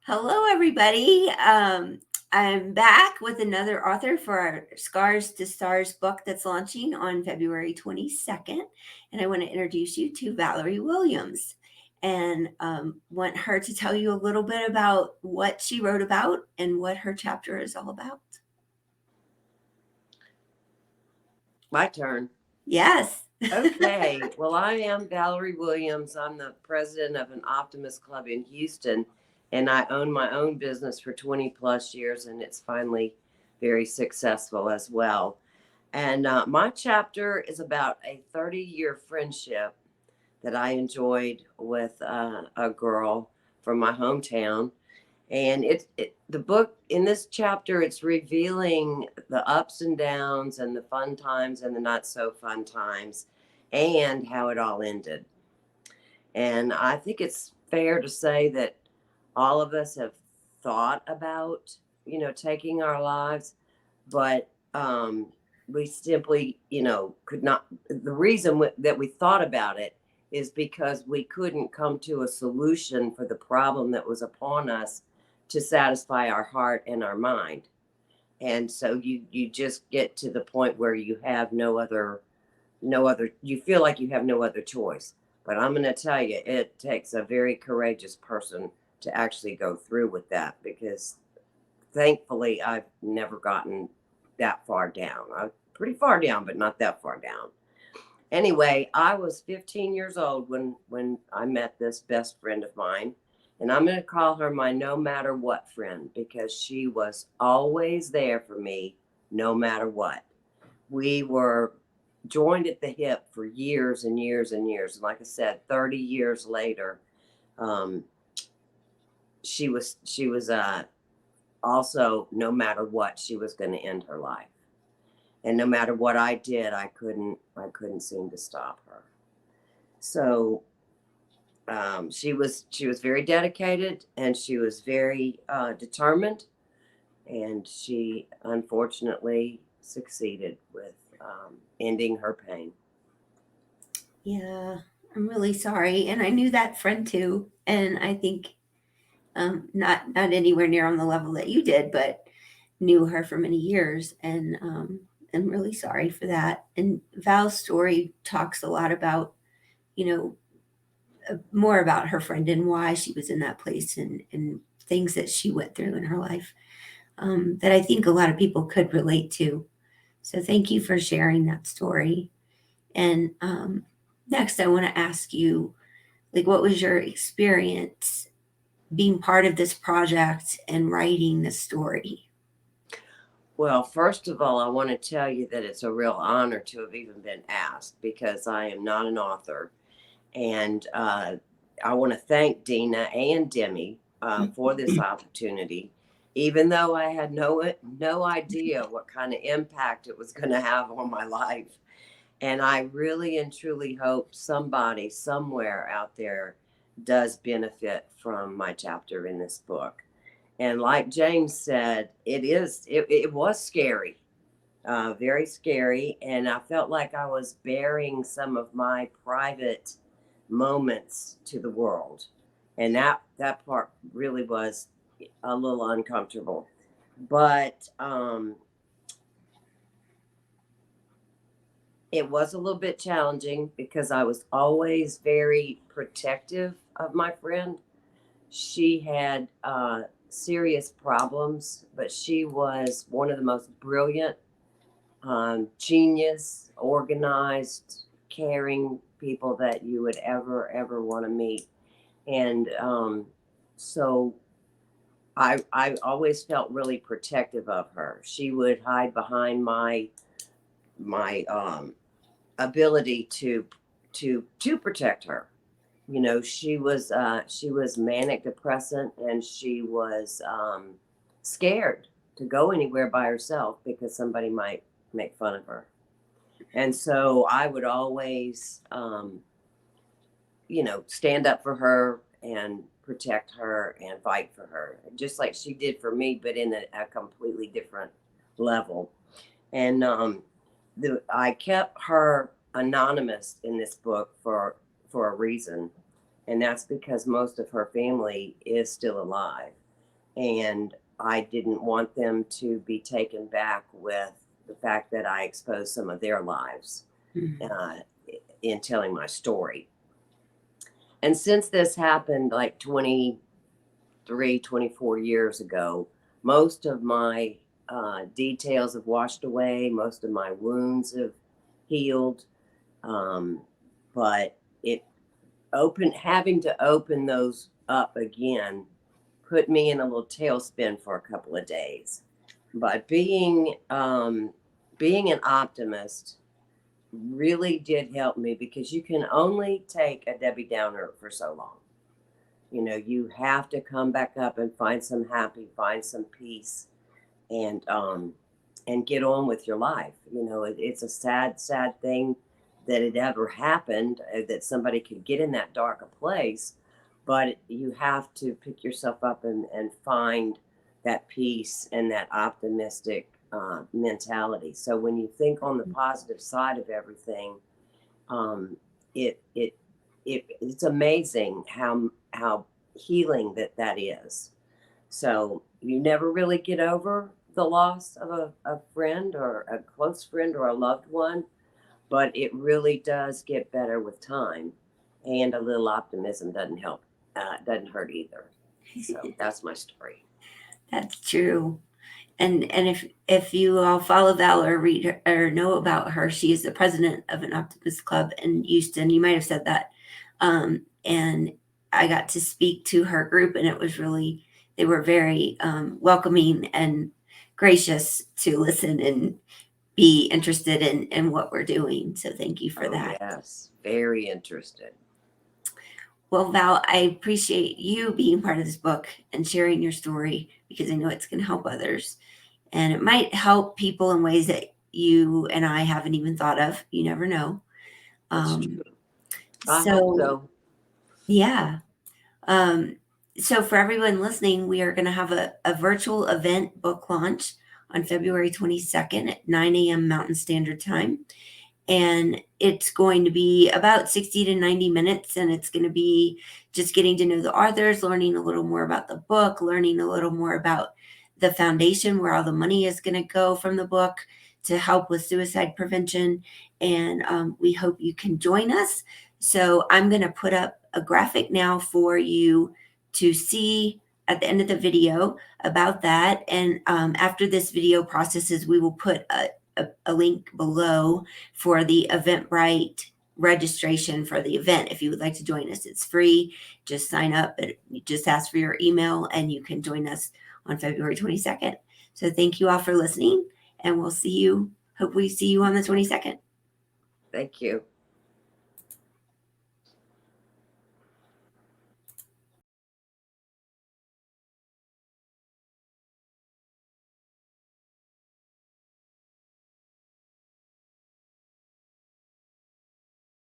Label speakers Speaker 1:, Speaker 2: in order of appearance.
Speaker 1: Hello, everybody. I'm back with another author for our Scars to Stars book that's launching on February 22nd. And I want to introduce you to Valerie Williams and want her to tell you a little bit about what she wrote about and what her chapter is all about.
Speaker 2: My turn.
Speaker 1: Yes.
Speaker 2: Okay. Well, I am Valerie Williams. I'm the president of an Optimist Club in Houston, and I own my own business for 20 plus years, and it's finally very successful as well. And my chapter is about a 30-year friendship that I enjoyed with a girl from my hometown. And the book in this chapter, it's revealing the ups and downs and the fun times and the not so fun times and how it all ended. And I think it's fair to say that all of us have thought about, taking our lives, but we simply, could not. The reason that we thought about it is because we couldn't come to a solution for the problem that was upon us to satisfy our heart and our mind. And so you just get to the point where you have no other, you feel like you have no other choice. But I'm going to tell you, it takes a very courageous person to actually go through with that, because thankfully I've never gotten that far down. I'm pretty far down, but not that far down. Anyway, I was 15 years old when I met this best friend of mine, and I'm going to call her my no matter what friend, because she was always there for me no matter what. We were joined at the hip for years and years and years. And like I said, 30 years later, um, she was also, no matter what, she was going to end her life. And no matter what I did, I couldn't seem to stop her. So she was very dedicated, and she was very determined, and she unfortunately succeeded with ending her pain.
Speaker 1: Yeah, I'm really sorry. And I knew that friend too. And I think not anywhere near on the level that you did, but knew her for many years, and I'm really sorry for that. And Val's story talks a lot about, you know, more about her friend and why she was in that place, and things that she went through in her life, that I think a lot of people could relate to. So thank you for sharing that story. And next, I want to ask you, like, what was your experience being part of this project and writing this story?
Speaker 2: Well, first of all, I want to tell you that it's a real honor to have even been asked, because I am not an author. And I want to thank Dina and Demi for this opportunity, even though I had no idea what kind of impact it was going to have on my life. And I really and truly hope somebody somewhere out there does benefit from my chapter in this book. And like James said, it was scary, very scary. And I felt like I was bearing some of my private moments to the world. And that part really was a little uncomfortable. But it was a little bit challenging, because I was always very protective of my friend. She had serious problems, but she was one of the most brilliant, genius, organized, caring people that you would ever want to meet. And so I always felt really protective of her. She would hide behind my ability to protect her. She was manic depressant, and she was scared to go anywhere by herself because somebody might make fun of her. And so I would always stand up for her and protect her and fight for her, just like she did for me, but in a completely different level. And I kept her anonymous in this book for a reason, and that's because most of her family is still alive. and I didn't want them to be taken back with the fact that I exposed some of their lives
Speaker 1: Mhm.
Speaker 2: uh, in telling my story. And since this happened like 23, 24 years ago, most of my details have washed away, most of my wounds have healed. Um, but it having to open those up again put me in a little tailspin for a couple of days. But being an optimist really did help me, because you can only take a Debbie Downer for so long. You know, you have to come back up and find some happy, find some peace, and get on with your life. You know, it's a sad, sad thing that it ever happened, that somebody could get in that dark a place, but you have to pick yourself up and find that peace and that optimistic mentality. So when you think on the positive side of everything, um, it it it's amazing how healing that is. So you never really get over the loss of a friend or a close friend or a loved one, but it really does get better with time. And a little optimism doesn't hurt either. So that's my story.
Speaker 1: That's true. And if you all follow Val or read her, or know about her, she is the president of an Optimist Club in Houston. You might have said that. And I got to speak to her group, and it was really, they were very welcoming and gracious to listen and be interested in what we're doing. So thank you for
Speaker 2: Oh,
Speaker 1: that.
Speaker 2: yes. Very interested.
Speaker 1: Well, Val, I appreciate you being part of this book and sharing your story, because I know it's going to help others. And it might help people in ways that you and I haven't even thought of. You never know.
Speaker 2: That's
Speaker 1: Um,
Speaker 2: true. I hope
Speaker 1: so,
Speaker 2: so.
Speaker 1: yeah. Um, so, for everyone listening, we are going to have a virtual event book launch on February 22nd at 9 a.m. Mountain Standard Time. And it's going to be about 60 to 90 minutes. And it's going to be just getting to know the authors, learning a little more about the book, learning a little more about the foundation, where all the money is going to go from the book to help with suicide prevention. And we hope you can join us. So I'm going to put up a graphic now for you to see at the end of the video about that. And after this video processes, we will put a link below for the Eventbrite registration for the event. If you would like to join us, it's free. Just sign up. You just ask for your email and you can join us on February 22nd. So thank you all for listening, and we'll see you. Hope we see you on the 22nd.
Speaker 2: Thank you.